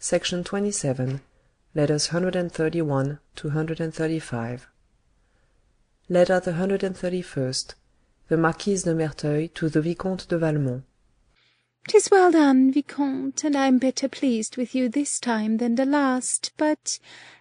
Section 27, Letters 131 to 135. Letter the 131st. The Marquise de Merteuil to the Vicomte de Valmont. 'Tis well done, Vicomte, and I am better pleased with you this time than the last. But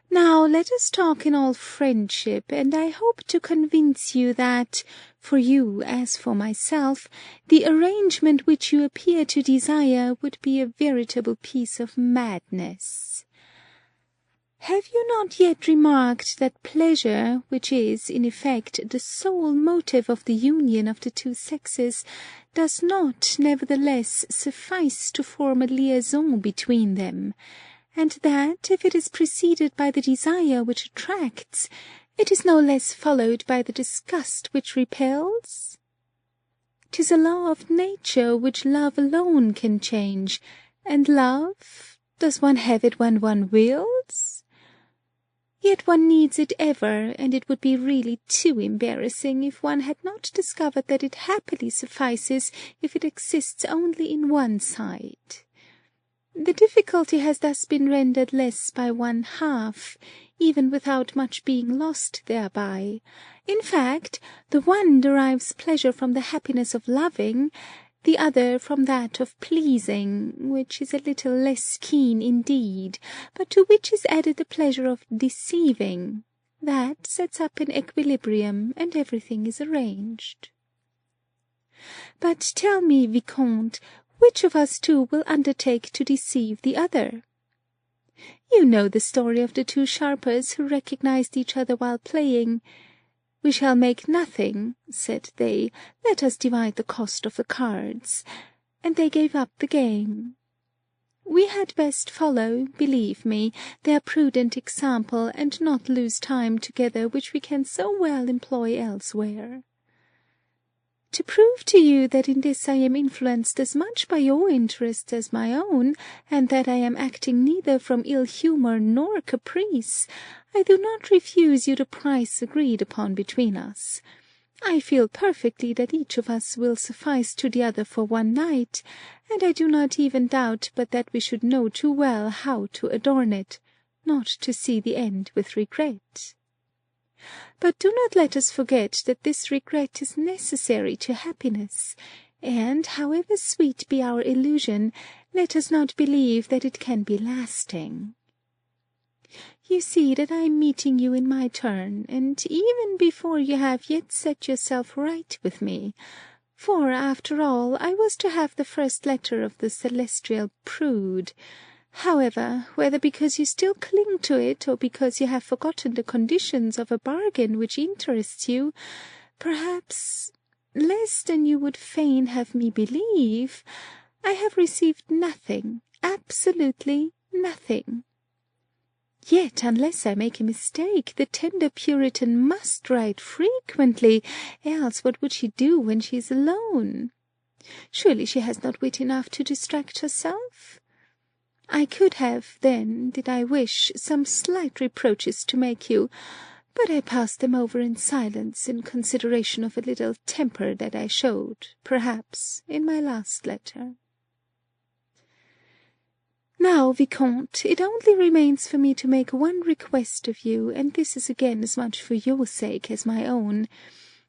now let us talk in all friendship, and I hope to convince you that, for you as for myself, the arrangement which you appear to desire would be a veritable piece of madness. Have you not yet remarked that pleasure, which is, in effect, the sole motive of the union of the two sexes, does not, nevertheless, suffice to form a liaison between them, and that, if it is preceded by the desire which attracts, it is no less followed by the disgust which repels? 'Tis a law of nature which love alone can change, and love, does one have it when one wills? Yet one needs it ever, and it would be really too embarrassing if one had not discovered that it happily suffices if it exists only in one side. The difficulty has thus been rendered less by one half, even without much being lost thereby. In fact, the one derives pleasure from the happiness of loving, the other from that of pleasing, which is a little less keen indeed, but to which is added the pleasure of deceiving. That sets up an equilibrium, and everything is arranged. But tell me, Vicomte, which of us two will undertake to deceive the other? You know the story of the two sharpers who recognized each other while playing. "We shall make nothing," said they. "Let us divide the cost of the cards." And they gave up the game. We had best follow, believe me, their prudent example, and not lose time together which we can so well employ elsewhere. To prove to you that in this I am influenced as much by your interests as my own, and that I am acting neither from ill-humour nor caprice, I do not refuse you the price agreed upon between us. I feel perfectly that each of us will suffice to the other for one night, and I do not even doubt but that we should know too well how to adorn it, not to see the end with regret. But do not let us forget that this regret is necessary to happiness, and, however sweet be our illusion, let us not believe that it can be lasting. You see that I am meeting you in my turn, and even before you have yet set yourself right with me, for, after all, I was to have the first letter of the celestial prude. However, whether because you still cling to it, or because you have forgotten the conditions of a bargain which interests you, perhaps, less than you would fain have me believe, I have received nothing, absolutely nothing. Yet, unless I make a mistake, the tender Puritan must write frequently, else what would she do when she is alone? Surely she has not wit enough to distract herself? I could have, then, did I wish, some slight reproaches to make you, but I passed them over in silence in consideration of a little temper that I showed, perhaps, in my last letter. Now, Vicomte, it only remains for me to make one request of you, and this is again as much for your sake as my own.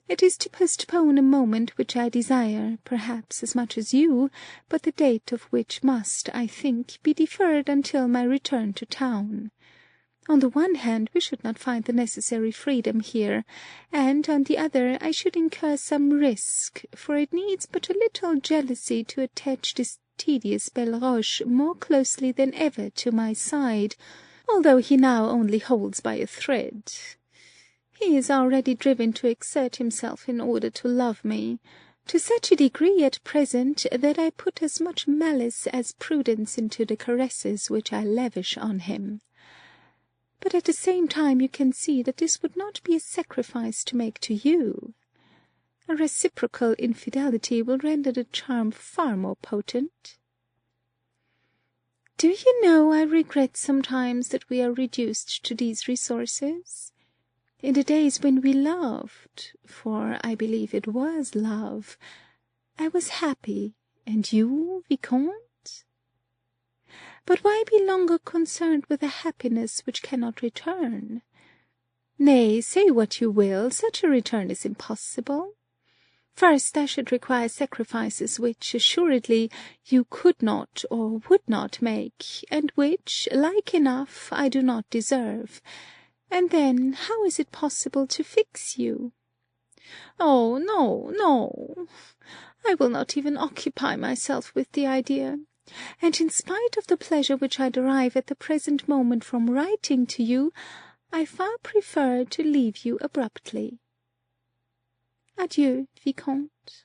It is to postpone a moment which I desire, perhaps as much as you, but the date of which must, I think, be deferred until my return to town. On the one hand, we should not find the necessary freedom here, and on the other I should incur some risk, for it needs but a little jealousy to attach this tedious Belleroche more closely than ever to my side, although he now only holds by a thread. He is already driven to exert himself in order to love me, to such a degree at present that I put as much malice as prudence into the caresses which I lavish on him. But at the same time you can see that this would not be a sacrifice to make to you. A reciprocal infidelity will render the charm far more potent. Do you know, I regret sometimes that we are reduced to these resources? In the days when we loved, for I believe it was love, I was happy, and you, Vicomte? but why be longer concerned with a happiness which cannot return? Nay, say what you will, such a return is impossible. First, I should require sacrifices which, assuredly, you could not or would not make, and which, like enough, I do not deserve. And then, how is it possible to fix you? Oh, no, no! I will not even occupy myself with the idea. And in spite of the pleasure which I derive at the present moment from writing to you, I far prefer to leave you abruptly. Adieu, Vicomte.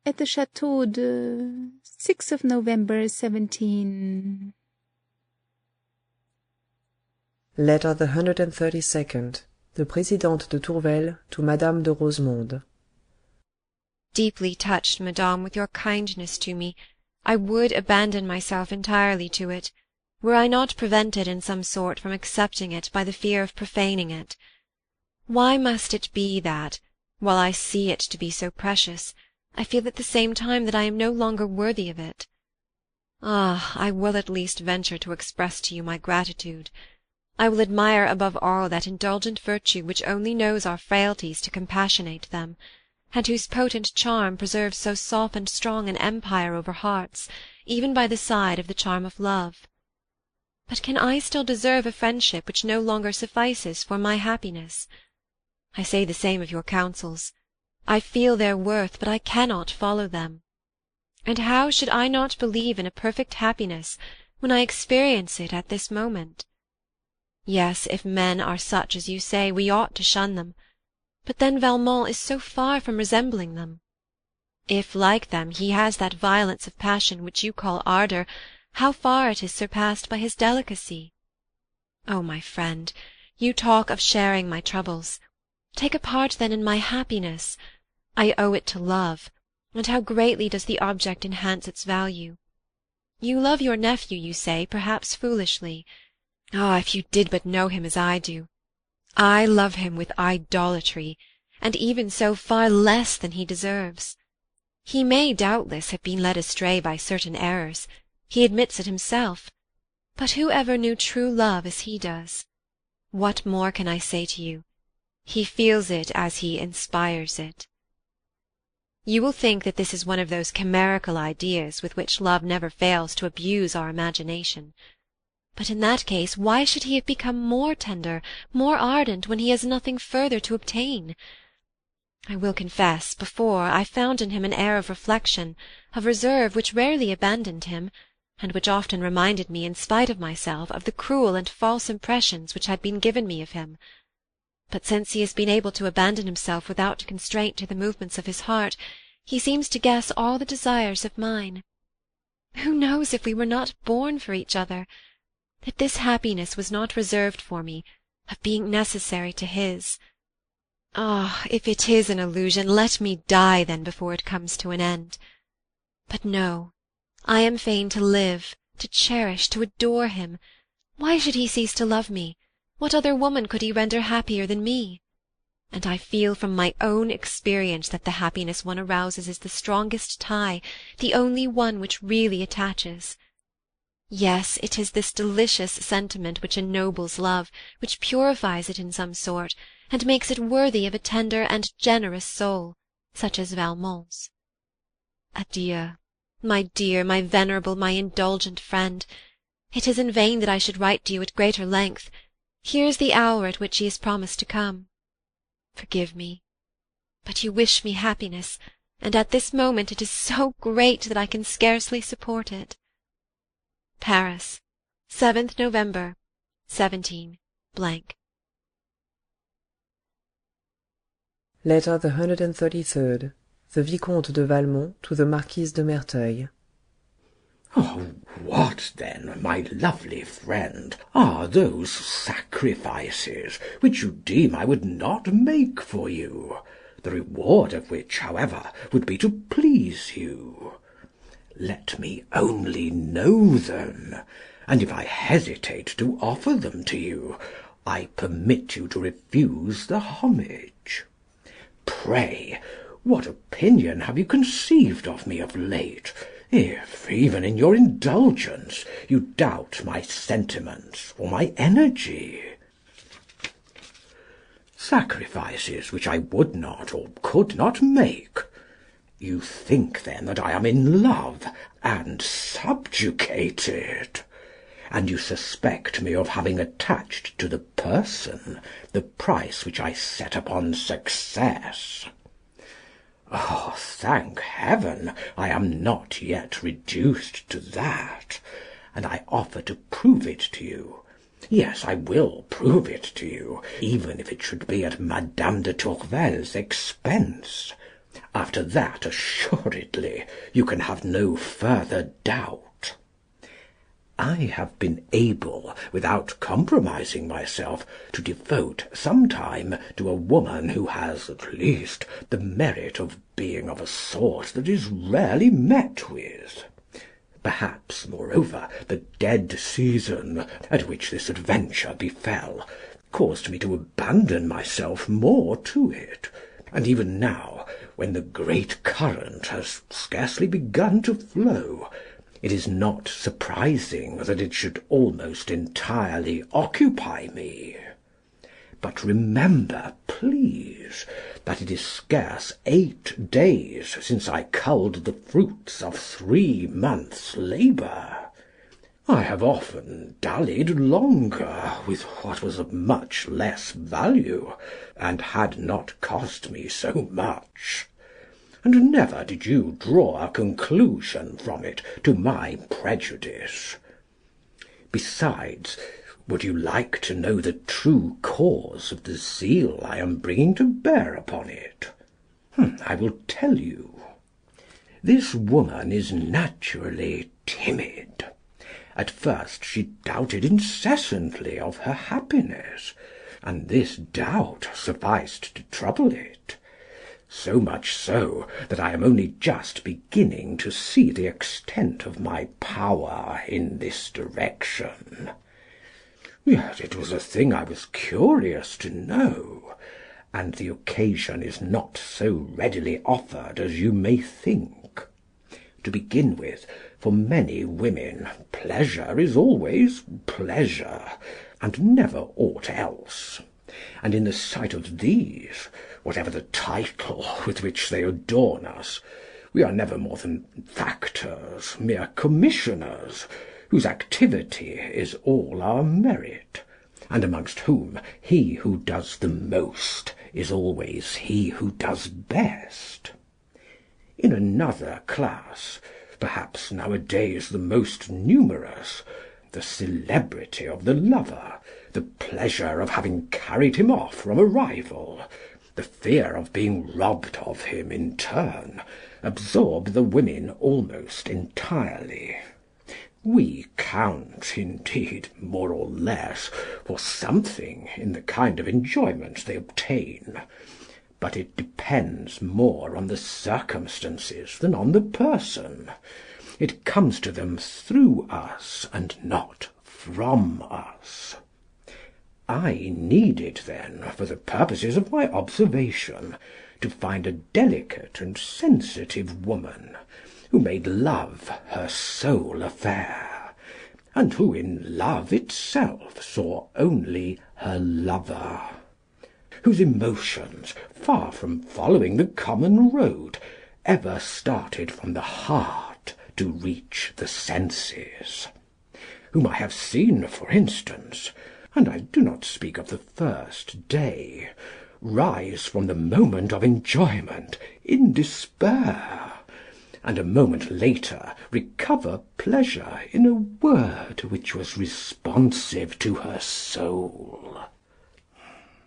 At the Château de 6 of November, 17... Letter the 132nd. The Présidente de Tourvel to Madame de Rosemonde. Deeply touched, Madame, with your kindness to me, I would abandon myself entirely to it, were I not prevented in some sort from accepting it by the fear of profaning it. Why must it be that, while I see it to be so precious, I feel at the same time that I am no longer worthy of it? Ah, I will at least venture to express to you my gratitude. I will admire above all that indulgent virtue which only knows our frailties to compassionate them, and whose potent charm preserves so soft and strong an empire over hearts, even by the side of the charm of love. But can I still deserve a friendship which no longer suffices for my happiness? I say the same of your counsels. I feel their worth, but I cannot follow them. And how should I not believe in a perfect happiness when I experience it at this moment? Yes, if men are such as you say, we ought to shun them. But then Valmont is so far from resembling them. If, like them, he has that violence of passion which you call ardour, how far it is surpassed by his delicacy! Oh, my friend, you talk of sharing my troubles. Take a part, then, in my happiness. I owe it to love, and how greatly does the object enhance its value! You love your nephew, you say, perhaps foolishly. Ah, if you did but know him as I do! I love him with idolatry, and even so far less than he deserves. He may, doubtless, have been led astray by certain errors. He admits it himself. But who ever knew true love as he does? What more can I say to you? He feels it as he inspires it. You will think that this is one of those chimerical ideas with which love never fails to abuse our imagination. But in that case, why should he have become more tender, more ardent, when he has nothing further to obtain? I will confess, before, I found in him an air of reflection, of reserve, which rarely abandoned him, and which often reminded me, in spite of myself, of the cruel and false impressions which had been given me of him. But since he has been able to abandon himself without constraint to the movements of his heart, he seems to guess all the desires of mine. Who knows if we were not born for each other? That this happiness was not reserved for me, of being necessary to his. Ah, if it is an illusion, let me die then before it comes to an end. But no, I am fain to live, to cherish, to adore him. Why should he cease to love me? What other woman could he render happier than me? And I feel from my own experience that the happiness one arouses is the strongest tie, the only one which really attaches. Yes, it is this delicious sentiment which ennobles love, which purifies it in some sort, and makes it worthy of a tender and generous soul, such as Valmont's. Adieu, my dear, my venerable, my indulgent friend. It is in vain that I should write to you at greater length. Here is the hour at which he has promised to come. Forgive me, but you wish me happiness, and at this moment it is so great that I can scarcely support it. Paris, 7th November, 17 . Letter the 133rd. The Vicomte de Valmont to the Marquise de Merteuil. Oh, what then, my lovely friend, are those sacrifices which you deem I would not make for you, the reward of which, however, would be to please you? Let me only know them, and if I hesitate to offer them to you, I permit you to refuse the homage. Pray, what opinion have you conceived of me of late? if, even in your indulgence, you doubt my sentiments or my energy. Sacrifices which I would not or could not make. You think, then, that I am in love and subjugated, and you suspect me of having attached to the person the price which I set upon success. Oh, thank heaven, I am not yet reduced to that, and I offer to prove it to you. Yes, I will prove it to you, even if it should be at Madame de Tourvel's expense. After that, assuredly, you can have no further doubt. I have been able, without compromising myself, to devote some time to a woman who has, at least, the merit of being of a sort that is rarely met with. Perhaps, moreover, the dead season at which this adventure befell caused me to abandon myself more to it, and even now, when the great current has scarcely begun to flow, it is not surprising that it should almost entirely occupy me. But remember, please, that it is scarce 8 days since I culled the fruits of 3 months' labour. I have often dallied longer with what was of much less value, and had not cost me so much. And never did you draw a conclusion from it to my prejudice. Besides, would you like to know the true cause of the zeal I am bringing to bear upon it? I will tell you. This woman is naturally timid. At first she doubted incessantly of her happiness, and this doubt sufficed to trouble it. So much so that I am only just beginning to see the extent of my power in this direction. Yet it was a thing I was curious to know, and the occasion is not so readily offered as you may think. To begin with, for many women pleasure is always pleasure, and never aught else. And in the sight of these, whatever the title with which they adorn us, we are never more than factors, mere commissioners, whose activity is all our merit, and amongst whom he who does the most is always he who does best. In another class, perhaps nowadays the most numerous, the celebrity of the lover, the pleasure of having carried him off from a rival, the fear of being robbed of him in turn, absorb the women almost entirely. We count, indeed, more or less, for something in the kind of enjoyment they obtain, but it depends more on the circumstances than on the person. It comes to them through us, and not from us. I needed, then, for the purposes of my observation, to find a delicate and sensitive woman, who made love her sole affair, and who in love itself saw only her lover, whose emotions, far from following the common road, ever started from the heart to reach the senses, whom I have seen, for instance, and I do not speak of the first day, rise from the moment of enjoyment in despair, and a moment later recover pleasure in a word which was responsive to her soul.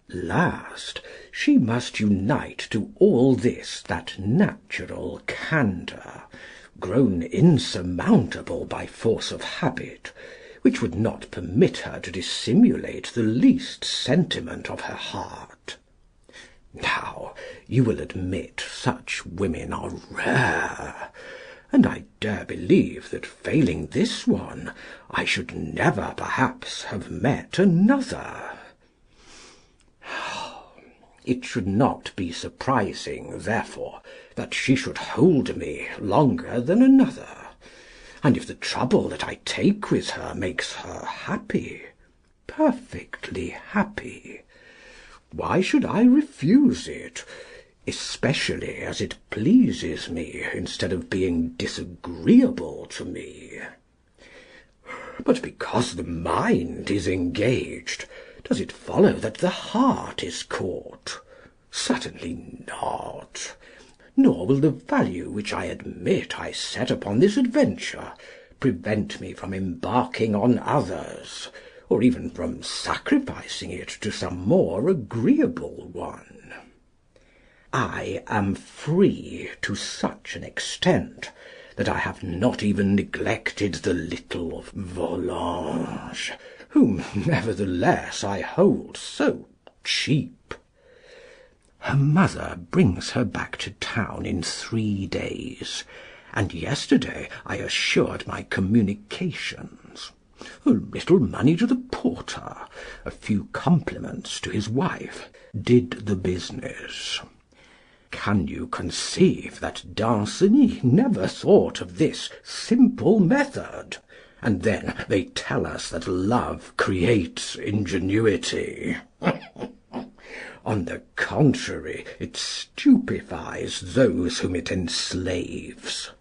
Last, she must unite to all this that natural candour, grown insurmountable by force of habit, which would not permit her to dissimulate the least sentiment of her heart. Now, you will admit such women are rare, and I dare believe that failing this one, I should never perhaps have met another. It should not be surprising, therefore, that she should hold me longer than another. and if the trouble that I take with her makes her happy, perfectly happy, why should I refuse it, especially as it pleases me instead of being disagreeable to me? But because the mind is engaged, does it follow that the heart is caught? Certainly not. Nor will the value which I admit I set upon this adventure prevent me from embarking on others, or even from sacrificing it to some more agreeable one. I am free to such an extent that I have not even neglected the little Volanges, whom nevertheless I hold so cheap. Her mother brings her back to town in 3 days, and yesterday I assured my communications. A little money to the porter, a few compliments to his wife, did the business. Can you conceive that Danceny never thought of this simple method? And then they tell us that love creates ingenuity. On the contrary, it stupefies those whom it enslaves.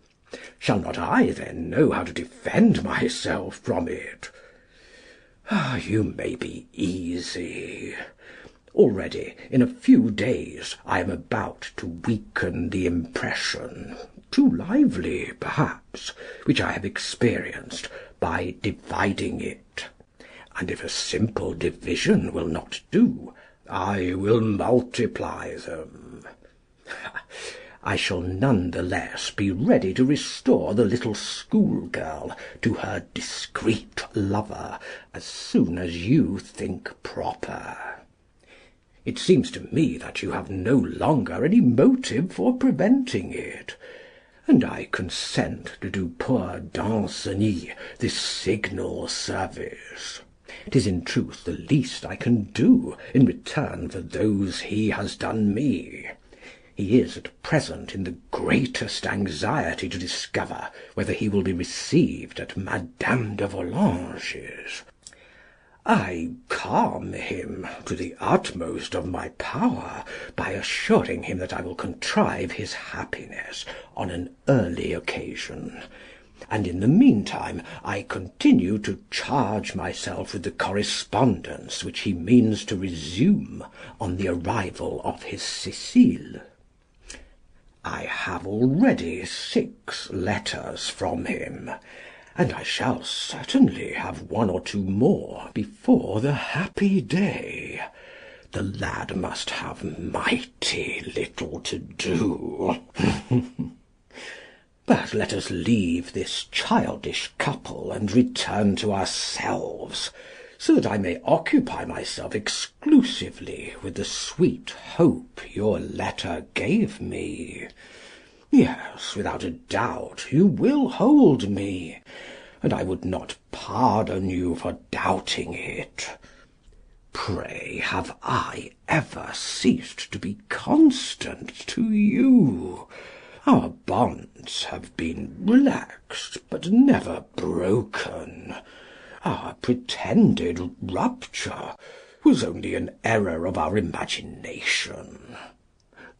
Shall not I, then, know how to defend myself from it? You may be easy. Already, in a few days, I am about to weaken the impression, too lively, perhaps, which I have experienced, by dividing it. And if a simple division will not do, I will multiply them. I shall none the less be ready to restore the little schoolgirl to her discreet lover as soon as you think proper. It seems to me that you have no longer any motive for preventing it, and I consent to do poor Danceny this signal service. It is in truth the least I can do in return for those he has done me. He is at present in the greatest anxiety to discover whether he will be received at Madame de Volanges. I calm him to the utmost of my power by assuring him that I will contrive his happiness on an early occasion, and in the meantime I continue to charge myself with the correspondence which he means to resume on the arrival of his Cécile. I have already 6 letters from him, and I shall certainly have 1 or 2 more before the happy day. The lad must have mighty little to do. But let us leave this childish couple and return to ourselves, so that I may occupy myself exclusively with the sweet hope your letter gave me. Yes, without a doubt you will hold me, and I would not pardon you for doubting it. Pray, have I ever ceased to be constant to you? Our bonds have been relaxed, but never broken. Our pretended rupture was only an error of our imagination.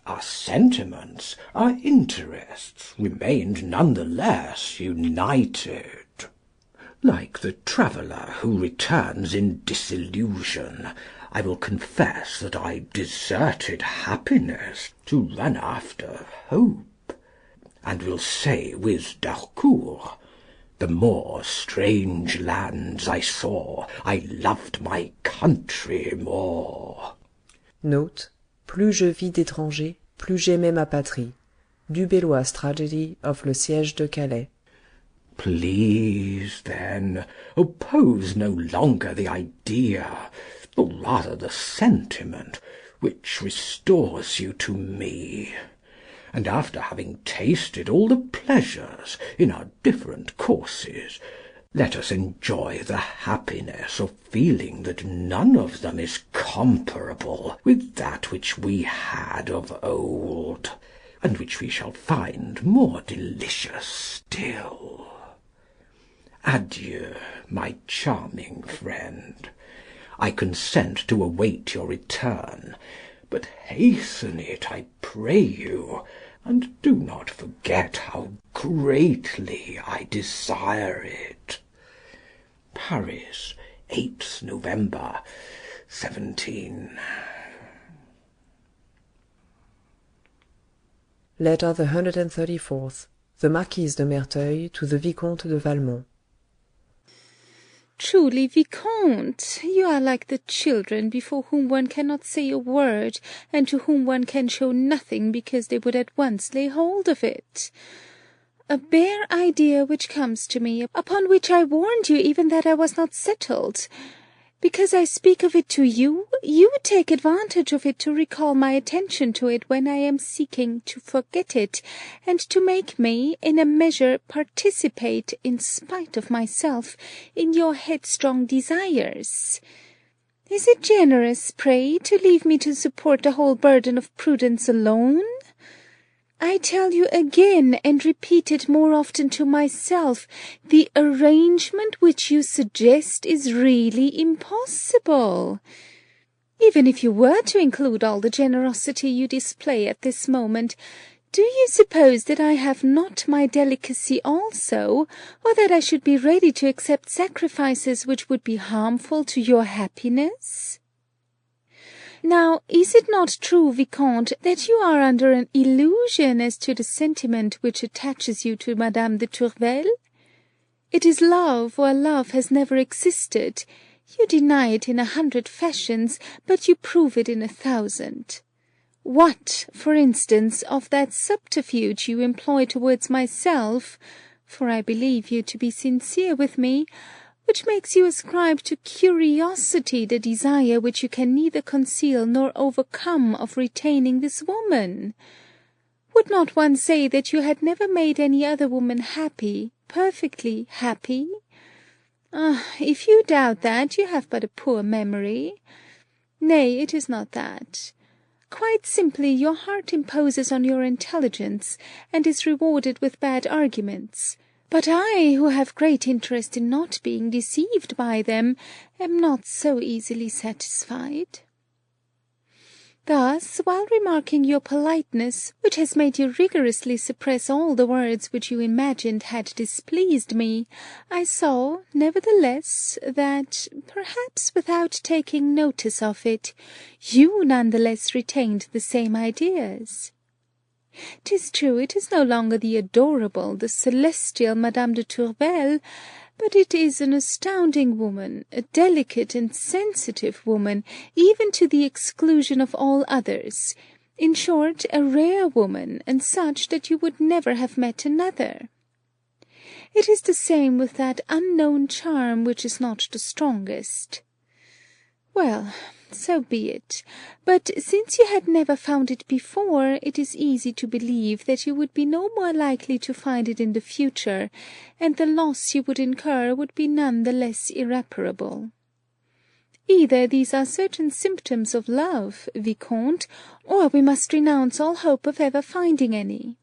Our sentiments, our interests, remained none the less united. Like the traveller who returns in disillusion, I will confess that I deserted happiness to run after hope, and will say with d'Harcourt, the more strange lands I saw, I loved my country more. Note: Plus je vis d'étrangers, plus j'aimais ma patrie. Du Bellois Tragedy of Le Siège de Calais. Please, then, oppose no longer the idea, or rather the sentiment, which restores you to me. And after having tasted all the pleasures in our different courses, let us enjoy the happiness of feeling that none of them is comparable with that which we had of old, and which we shall find more delicious still. Adieu, my charming friend. I consent to await your return, but hasten it, I pray you, and do not forget how greatly I desire it. Paris, 8th November, 17. Letter the 134th. The Marquise de Merteuil to the Vicomte de Valmont. Truly, Vicomte, you are like the children before whom one cannot say a word, and to whom one can show nothing because they would at once lay hold of it. A bare idea which comes to me, upon which I warned you even that I was not settled. Because I speak of it to you, you take advantage of it to recall my attention to it when I am seeking to forget it, and to make me, in a measure, participate, in spite of myself, in your headstrong desires. Is it generous, pray, to leave me to support the whole burden of prudence alone? I tell you again, and repeat it more often to myself, the arrangement which you suggest is really impossible. Even if you were to include all the generosity you display at this moment, do you suppose that I have not my delicacy also, or that I should be ready to accept sacrifices which would be harmful to your happiness? Now, is it not true, Vicomte, that you are under an illusion as to the sentiment which attaches you to Madame de Tourvel? It is love, or love has never existed. You deny it in 100 fashions, but you prove it in 1,000. What, for instance, of that subterfuge you employ towards myself, for I believe you to be sincere with me, which makes you ascribe to curiosity the desire which you can neither conceal nor overcome of retaining this woman? Would not one say that you had never made any other woman happy, perfectly happy? If you doubt that, you have but a poor memory. Nay, it is not that. Quite simply, your heart imposes on your intelligence, and is rewarded with bad arguments. But I, who have great interest in not being deceived by them, am not so easily satisfied. Thus, while remarking your politeness, which has made you rigorously suppress all the words which you imagined had displeased me, I saw, nevertheless, that, perhaps without taking notice of it, you none the less retained the same ideas. 'Tis true, it is no longer the adorable, the celestial Madame de Tourvel, but it is an astounding woman, a delicate and sensitive woman, even to the exclusion of all others. In short, a rare woman, and such that you would never have met another. It is the same with that unknown charm which is not the strongest. Well, so be it. But since you had never found it before, it is easy to believe that you would be no more likely to find it in the future, and the loss you would incur would be none the less irreparable. Either these are certain symptoms of love, Vicomte, or we must renounce all hope of ever finding any.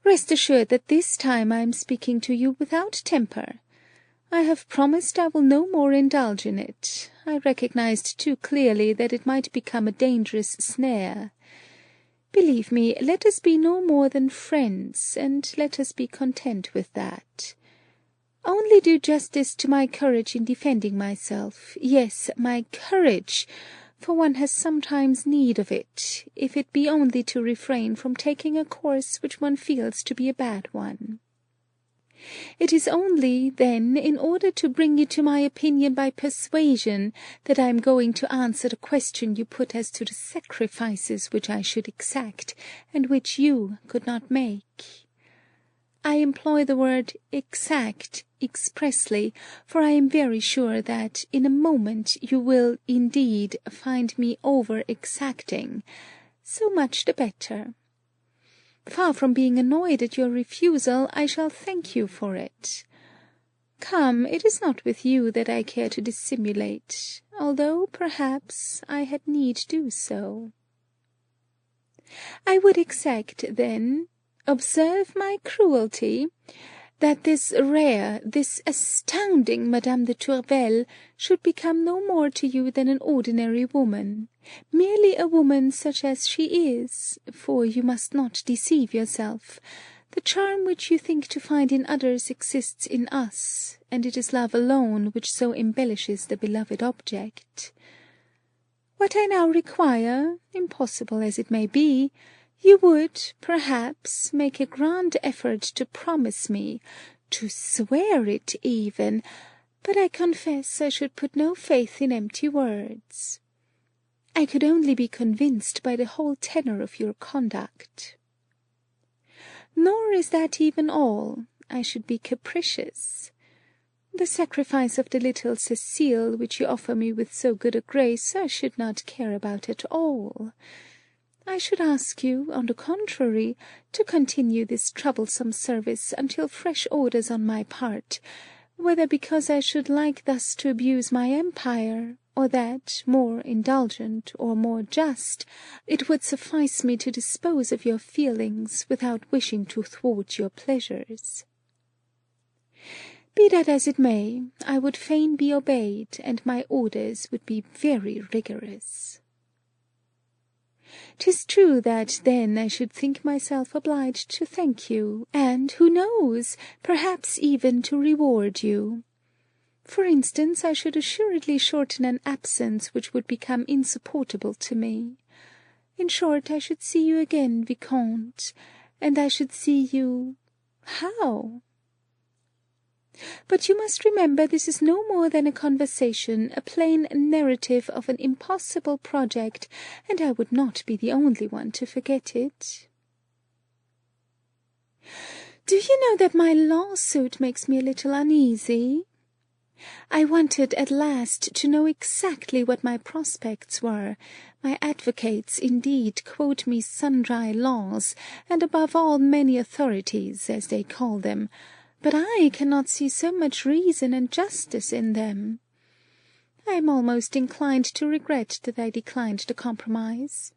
Rest assured that this time I am speaking to you without temper. I have promised I will no more indulge in it. I recognized too clearly that it might become a dangerous snare. Believe me, let us be no more than friends, and let us be content with that. Only do justice to my courage in defending myself. Yes, my courage, for one has sometimes need of it, if it be only to refrain from taking a course which one feels to be a bad one. It is only, then, in order to bring you to my opinion by persuasion, that I am going to answer the question you put as to the sacrifices which I should exact, and which you could not make. I employ the word exact expressly, for I am very sure that in a moment you will, indeed, find me over-exacting. So much the better. Far from being annoyed at your refusal, I shall thank you for it. Come, it is not with you that I care to dissimulate, although, perhaps, I had need do so. I would exact, then, observe my cruelty, that this rare, this astounding Madame de Tourvel should become no more to you than an ordinary woman, merely a woman such as she is, for you must not deceive yourself. The charm which you think to find in others exists in us, and it is love alone which so embellishes the beloved object. What I now require, impossible as it may be, you would, perhaps, make a grand effort to promise me, to swear it even, but I confess I should put no faith in empty words. I could only be convinced by the whole tenor of your conduct. Nor is that even all. I should be capricious. The sacrifice of the little Cecile, which you offer me with so good a grace, I should not care about at all. I should ask you, on the contrary, to continue this troublesome service until fresh orders on my part, whether because I should like thus to abuse my empire, or that, more indulgent or more just, it would suffice me to dispose of your feelings without wishing to thwart your pleasures. Be that as it may, I would fain be obeyed, and my orders would be very rigorous. 'Tis true that then I should think myself obliged to thank you, and, who knows, perhaps even to reward you. For instance, I should assuredly shorten an absence which would become insupportable to me. In short, I should see you again, Vicomte, and I should see you— how? But you must remember this is no more than a conversation, a plain narrative of an impossible project, and I would not be the only one to forget it. Do you know that my lawsuit makes me a little uneasy? I wanted at last to know exactly what my prospects were. My advocates, indeed, quote me sundry laws, and above all many authorities, as they call them, but I cannot see so much reason and justice in them. I am almost inclined to regret that I declined the compromise.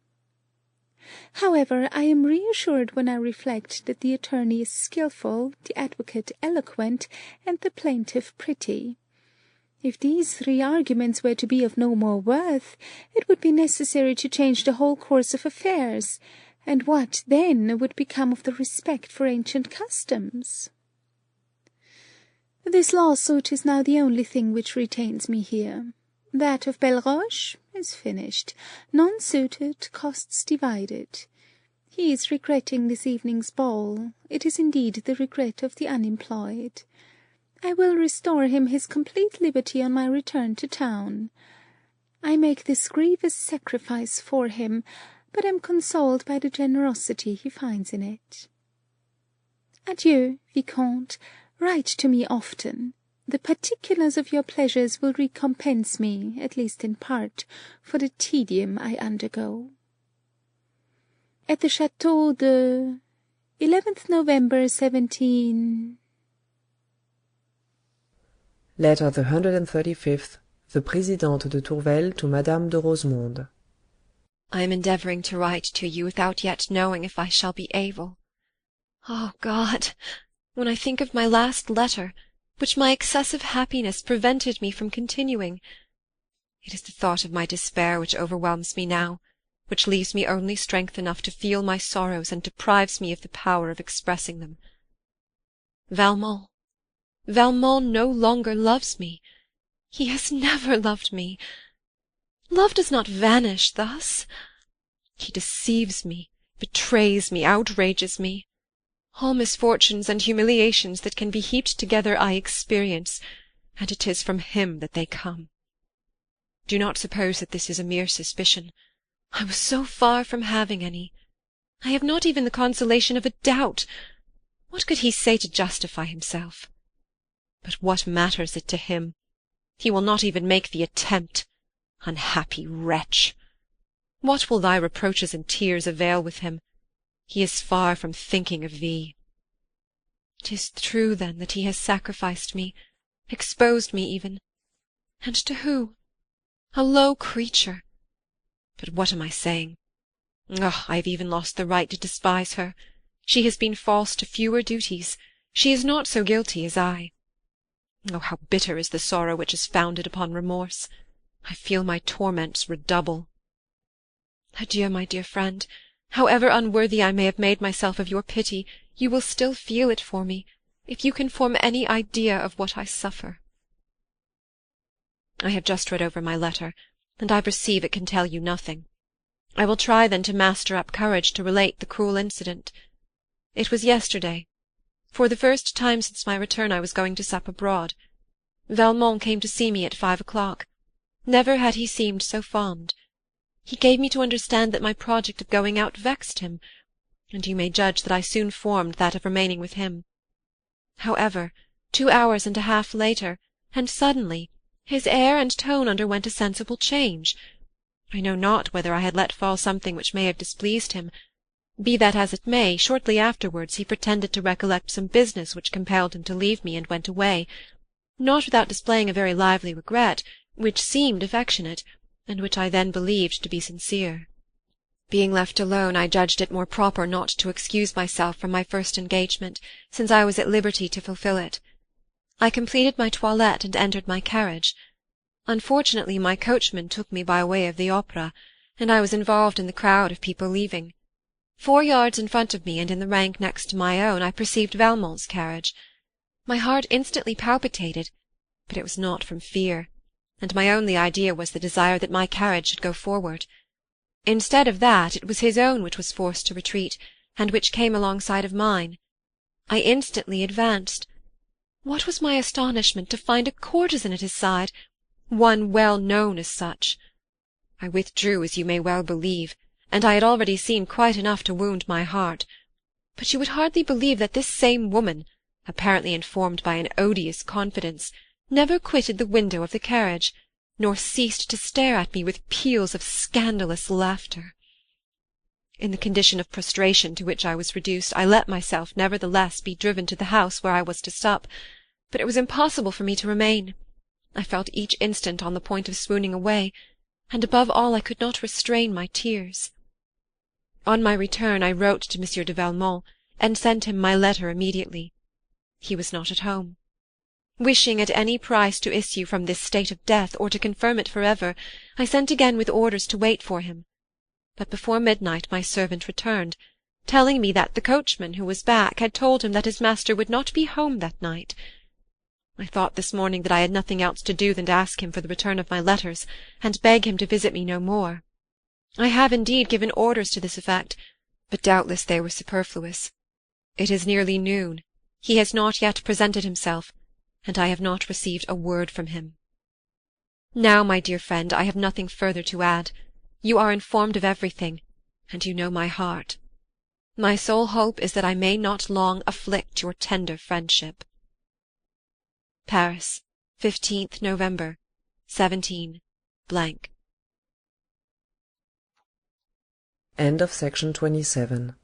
However, I am reassured when I reflect that the attorney is skilful, the advocate eloquent, and the plaintiff pretty. If these 3 arguments were to be of no more worth, it would be necessary to change the whole course of affairs, and what, then, would become of the respect for ancient customs? This lawsuit is now the only thing which retains me here. That of Belleroche is finished. None suited, costs divided. He is regretting this evening's ball. It is indeed the regret of the unemployed. I will restore him his complete liberty on my return to town. I make this grievous sacrifice for him, but am consoled by the generosity he finds in it. Adieu, Vicomte. Write to me often. The particulars of your pleasures will recompense me, at least in part, for the tedium I undergo. At the Château de 11th November, 17— Letter the 135th, the Présidente de Tourvel to Madame de Rosemonde. I am endeavouring to write to you without yet knowing if I shall be able. Oh, God! When I think of my last letter, which my excessive happiness prevented me from continuing, it is the thought of my despair which overwhelms me now, which leaves me only strength enough to feel my sorrows and deprives me of the power of expressing them. Valmont no longer loves me. He has never loved me. Love does not vanish thus. He deceives me, betrays me, outrages me. All misfortunes and humiliations that can be heaped together I experience, and it is from him that they come. Do not suppose that this is a mere suspicion. I was so far from having any. I have not even the consolation of a doubt. What could he say to justify himself? But what matters it to him? He will not even make the attempt. Unhappy wretch! What will thy reproaches and tears avail with him? He is far from thinking of thee. 'Tis true, then, that he has sacrificed me, exposed me even. And to who? A low creature. But what am I saying? I have even lost the right to despise her. She has been false to fewer duties. She is not so guilty as I. Oh, how bitter is the sorrow which is founded upon remorse! I feel my torments redouble. Adieu, my dear friend. However unworthy I may have made myself of your pity, you will still feel it for me, if you can form any idea of what I suffer. I have just read over my letter, and I perceive it can tell you nothing. I will try then to master up courage to relate the cruel incident. It was yesterday. For the first time since my return I was going to sup abroad. Valmont came to see me at 5 o'clock. Never had he seemed so fond. He gave me to understand that my project of going out vexed him, and you may judge that I soon formed that of remaining with him. However, 2 hours and a half later, and suddenly, his air and tone underwent a sensible change. I know not whether I had let fall something which may have displeased him. Be that as it may, shortly afterwards he pretended to recollect some business which compelled him to leave me, and went away, not without displaying a very lively regret, which seemed affectionate, and which I then believed to be sincere. Being left alone, I judged it more proper not to excuse myself from my first engagement, since I was at liberty to fulfil it. I completed my toilette and entered my carriage. Unfortunately, my coachman took me by way of the Opera, and I was involved in the crowd of people leaving. 4 yards in front of me, and in the rank next to my own, I perceived Valmont's carriage. My heart instantly palpitated, but it was not from fear, and my only idea was the desire that my carriage should go forward. Instead of that, it was his own which was forced to retreat, and which came alongside of mine. I instantly advanced. What was my astonishment to find a courtesan at his side, one well known as such! I withdrew, as you may well believe, and I had already seen quite enough to wound my heart. But you would hardly believe that this same woman, apparently informed by an odious confidence, never quitted the window of the carriage, nor ceased to stare at me with peals of scandalous laughter. In the condition of prostration to which I was reduced, I let myself, nevertheless, be driven to the house where I was to sup, but it was impossible for me to remain. I felt each instant on the point of swooning away, and above all I could not restrain my tears. On my return I wrote to M. de Valmont, and sent him my letter immediately. He was not at home. Wishing at any price to issue from this state of death, or to confirm it for ever, I sent again with orders to wait for him. But before midnight my servant returned, telling me that the coachman, who was back, had told him that his master would not be home that night. I thought this morning that I had nothing else to do than to ask him for the return of my letters, and beg him to visit me no more. I have indeed given orders to this effect, but doubtless they were superfluous. It is nearly noon. He has not yet presented himself, and I have not received a word from him. Now, my dear friend, I have nothing further to add. You are informed of everything, and you know my heart. My sole hope is that I may not long afflict your tender friendship. Paris, 15th November, 17 . End of section 27.